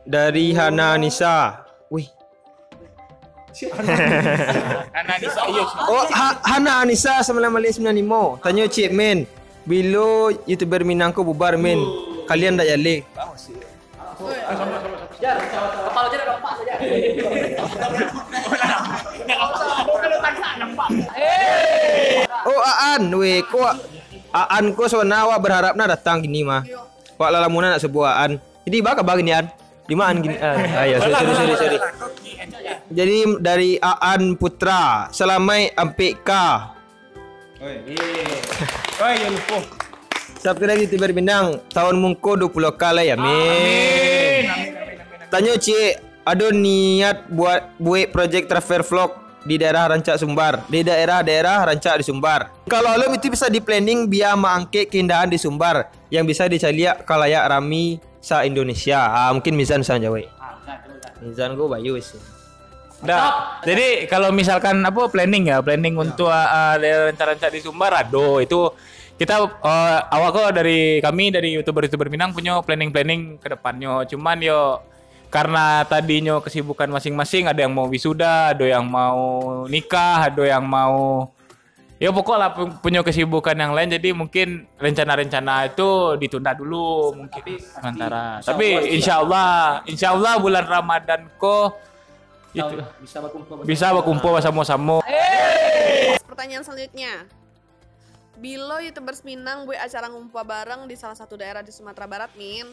dari Hana Nisa. Wih. Hana Nisa, iya. Oh, Hana Nisa 9595. Tanya Cik Men, bila YouTuber Minang ko bubar men, kalian tak jalik? Kepala je dah nampak saja. Oh, Aan, weh, kok Aan ko sona awak berharap na datang gini mah. Wak lalamuna nak sebuah Aan. Jadi bakal bagini Aan. Di mana gini? Ya, sorry. Jadi dari Aan Putra, selamai ampek ka. Oh, ya lupa. Subscribe YouTuber Minang tahun mungko 20 kali ya. Amin. Tanya Cik, ada niat buat project travel vlog di daerah Rancak Sumbar, di daerah Rancak di Sumbar. Kalau alum itu bisa di planning biar mengangkat keindahan di Sumbar yang bisa dicaliak kalayak rami sa Indonesia. Mungkin Mizan bisa jawab. Mizan gue bayu sih. Nah, jadi kalau misalkan planning untuk rencana-rencana di Sumbar, itu kita awal kok dari YouTuber Minang punya planning ke depannya. Cuman karena tadinya kesibukan masing-masing, ada yang mau wisuda, ada yang mau nikah, ada yang mau pokoknya punya kesibukan yang lain, jadi mungkin rencana-rencana itu ditunda dulu mungkin sementara. Tapi insya Allah bulan Ramadan kok itu bisa berkumpul sama-sama. Pertanyaan selanjutnya. Bila YouTubers Minang buat acara ngumpul bareng di salah satu daerah di Sumatera Barat, Min.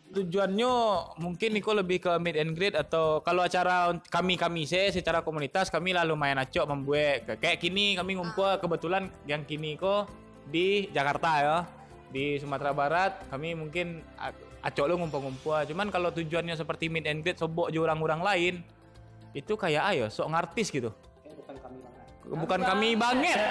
Tujuannya mungkin Niko lebih ke meet and greet, atau kalau acara kami secara komunitas kami lalu main acok membuat kayak kini kami ngumpul kebetulan yang kini kok di Jakarta ya, di Sumatera Barat kami mungkin acok lo ngumpul-ngumpul. Cuman kalau tujuannya seperti meet and greet sobok je orang-orang lain itu kayak sok ngartis gitu. Bukan kami banget.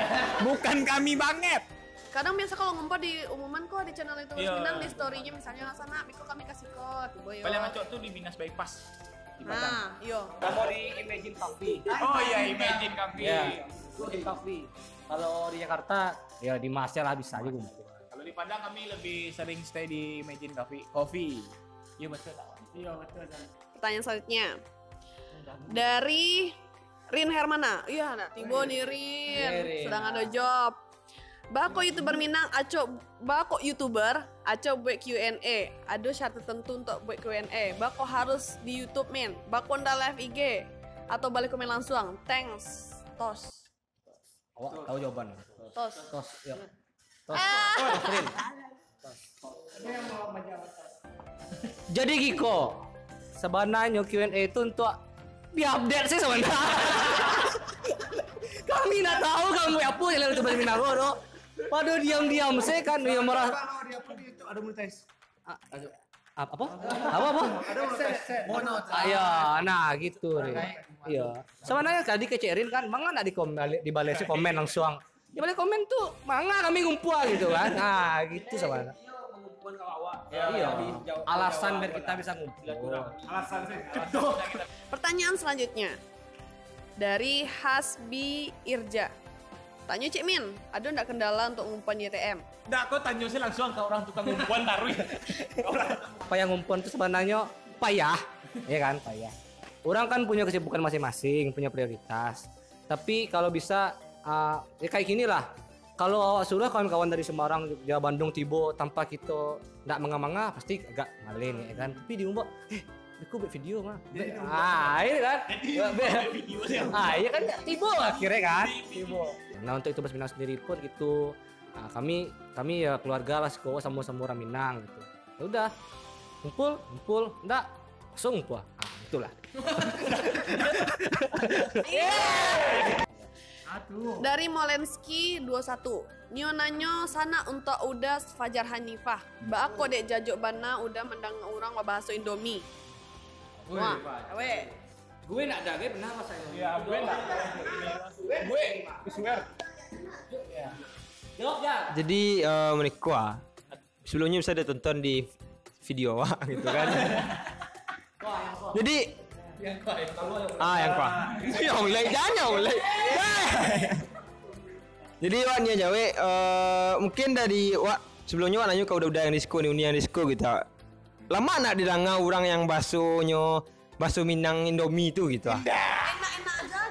Kadang biasa kalau ngumpul di umuman kok di channel itu Minang di story-nya misalnya sana Biko kami kasih kod. Paling acok tuh di Minas Bypass. Iya. Kamu di Imagine Coffee. Oh iya, Imagine Coffee. Ya, Imagine Coffee. Kalau di Jakarta ya di Masnya lah bisa aja ngumpul. Kalau di Padang kami lebih sering stay di Imagine Coffee. Iya betul. Pertanyaan selanjutnya. Dari Rin Hermana. Iya, Tibo nih Rin. Sedang ada job. Bako YouTuber Minang, bako YouTuber, buat Q&A. Ada syarat tertentu untuk buat Q&A. Bako harus di YouTube, men. Bako ndak live IG atau balik komen langsung. Thanks. Tos. Awak tahu jawaban? Tos. Ya. Tos. Rin. Jadi Giko, sebenarnya Q&A itu untuk diupdate sih sebenarnya. Kami nak tahu kamu apa yang YouTuber Minang lo. Pada diam-diam saya kan dia marah. Ada monetize. Apa? Ada bonus. Iya, nah gitu deh. Iya. Sebenarnya tadi kecerin kan, mangga nak dibalesi komen langsung. Di balik komen tuh, mangga kami ngumpul gitu kan. Nah, gitu sebenarnya. Iya. Alasan biar kita bisa ngumpul. Alasan sih. Pertanyaan selanjutnya. Dari Hasbi Irja. Tanya Cik Min, ada ndak kendala untuk ngumpulan YTM? Nggak, kok tanya sih langsung ke orang tukang ngumpulan taruh ya. Apa yang ngumpulan itu sebenarnya payah, ya kan payah. Orang kan punya kesibukan masing-masing, punya prioritas. Tapi kalau bisa, ya kayak gini lah. Kalau awak sudah kawan-kawan dari Semarang, Jogja, Bandung, Tibo, tanpa kita ndak manga-manga, pasti agak malin ya kan. Tapi diumbak, aku buat video mah. Ini kan. Iya kan Tibo akhirnya kan. Tibo. Nah untuk itu Minang sendiri pun gitu. Nah, kami ya keluarga lah sekolah sama-sama orang Minang gitu. Ya udah. Ngumpul, enggak langsung ngumpul. Itulah. Dari Molenski 21. Nyo nanyo sana untuk udah Fajar Hanifah. Ba aku dek jajuk bana udah mendang orang bahasa Indomie. Wah, gue nak jaga benar mas saya. Iya, gue nak. Gue swear. Jawab ya. Jadi menikah sebelumnya bisa ditonton di video gitu kan. Jadi yang kuah. Yang lain jangan mulai. Jadi waknya jawe mungkin dari sebelumnya nanya kau udah yang disco nih yang disco gitu. lama nak didanga orang yang bakso Minang Indomie itu gitu ah. Enak-enak aja.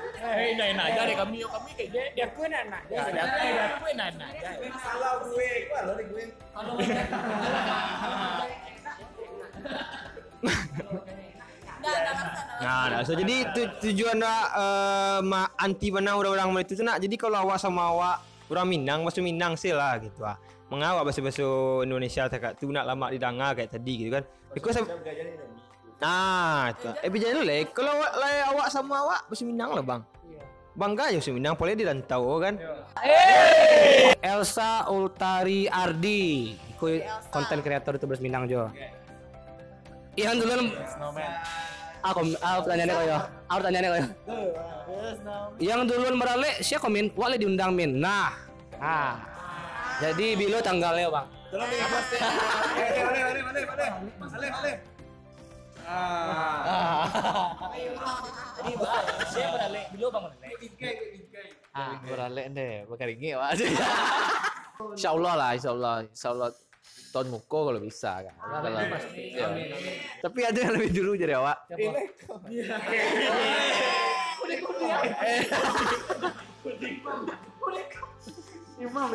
Enak aja deh kami kayak dia aku enak aja. Dia aku enak aja. Salah gue, kalau gue. Nah, so jadi tujuan anti mana orang-orang itu nak. Jadi kalau awak sama awak orang Minang, bahasa Minang sih lah gitu ah. Mengawak bahasa Indonesia tak tu nak lama didanga kayak tadi gitu kan. Because itu. Bicara lah. Kalau awak sama awak bahasa Minang lah bang. Bangga aja bahasa Minang, boleh di rantau kan. Elsa Ultari Ardi, konten kreator itu Minang jo. Ihan dulu. Aku pertanyaannya koyo. Yang duluan beralih siapa komen? Wale diundang min. Nah. Jadi bilo tanggalnya bang. Tolong di-post. Boleh. Jadi saya beralih dulu bang beralih deh bakal ini Pak. Insyaallah lah, insyaallah tahun muko kalau bisa kan. Kalau ya. Tapi ada yang lebih dulu jadi awak. Imam.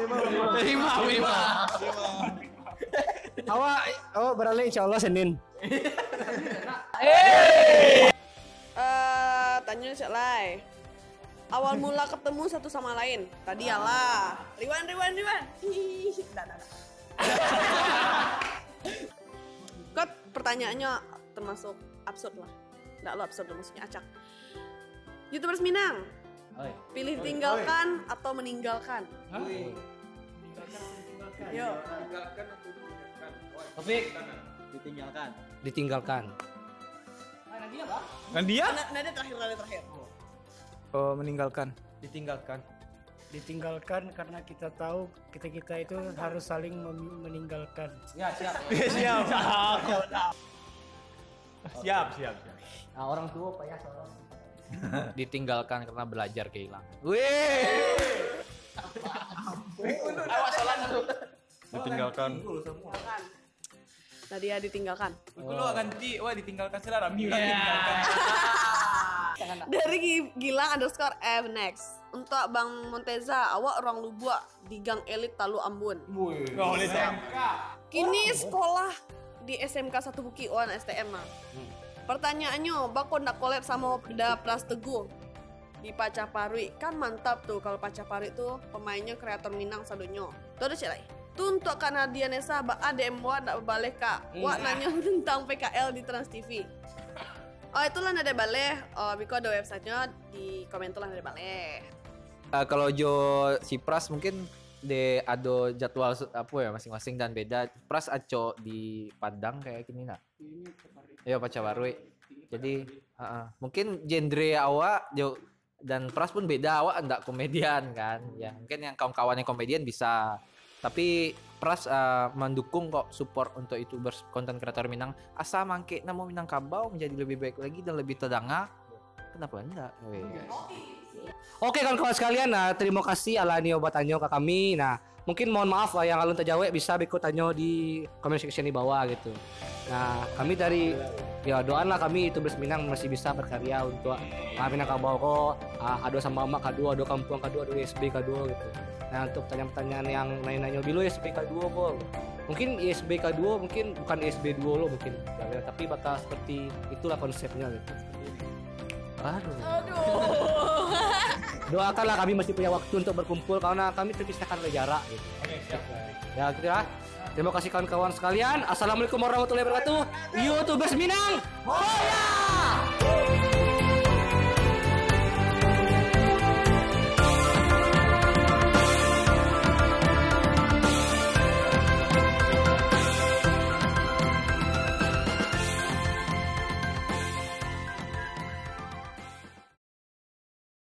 Awak beralih insyaallah Senin. Tanya Cak Lai. Awal mula ketemu satu sama lain. Tadi lah. Riwan. Dah. Kok pertanyaannya termasuk absurd lah. Nggak lo absurd maksudnya acak. YouTubers Minang. Pilih tinggalkan atau meninggalkan? Yo. Topik ditinggalkan. Nadia? Nada terakhir. Oh, meninggalkan. Ditinggalkan karena kita tahu kita itu harus saling meninggalkan. Siap. Nah, orang tua payah seorang. Ditinggalkan karena belajar kehilangan. Ditinggalkan. Nadia ditinggalkan. Lu ganti, ditinggalkan sih Rami ditinggalkan. Dari Gilang_F next. Untuk Bang Monteza, awak orang Lubua di Gang Elit Talu Ambon. Kini sekolah di SMK 1 Buki Oan STM mah. Pertanyaannya, bako ndak collab sama Pras Teguh di Pacaparui? Kan mantap tuh kalau Pacaparui tuh pemainnya kreator Minang sadonyo. Tuh ada cek lagi. Tuh untuk Kanadia Nesa, ADM wa ndak balik kak. Wak nanya tentang PKL di Trans TV. Oh itulah nada balik. Oh because ada websitenya di komen tuh lah nada balik. Kalau Jo si Pras mungkin ada jadwal apa ya masing-masing dan beda. Pras aco di Padang kayak gini nak. Iya Pacaparui. Jadi mungkin genre awak Jo dan Pras pun beda. Awak enggak komedian kan. Ya mungkin yang kawan-kawannya komedian bisa. Tapi Pras mendukung kok support untuk YouTubers konten kreator Minang. Asa mangke namo Minangkabau menjadi lebih baik lagi dan lebih terdanga. Kenapa enggak? Oke kawan-kawan sekalian, nah terima kasih Alani obatannya ke kami. Nah mungkin mohon maaf lah yang alun terjawab bisa ikut tanya di comment section di bawah gitu. Nah kami dari ya doalah kami YouTubers Minang masih bisa berkarya untuk Minangkabau kok. Ada sama Mak K2, ada Kampung K2, ada ISB K2 gitu. Nah untuk pertanyaan-pertanyaan yang nanya-nanya dulu ISB K2 kok. Mungkin ISB K2 mungkin bukan ISB 2 lo mungkin. Ya, tapi bakal seperti itulah konsepnya gitu. Aduh. Doakanlah kami masih punya waktu untuk berkumpul karena kami terpisahkan oleh jarak gitu. Ya gitu ya. Terima kasih kawan-kawan sekalian. Assalamualaikum warahmatullahi wabarakatuh. YouTubers Minang. Hoya!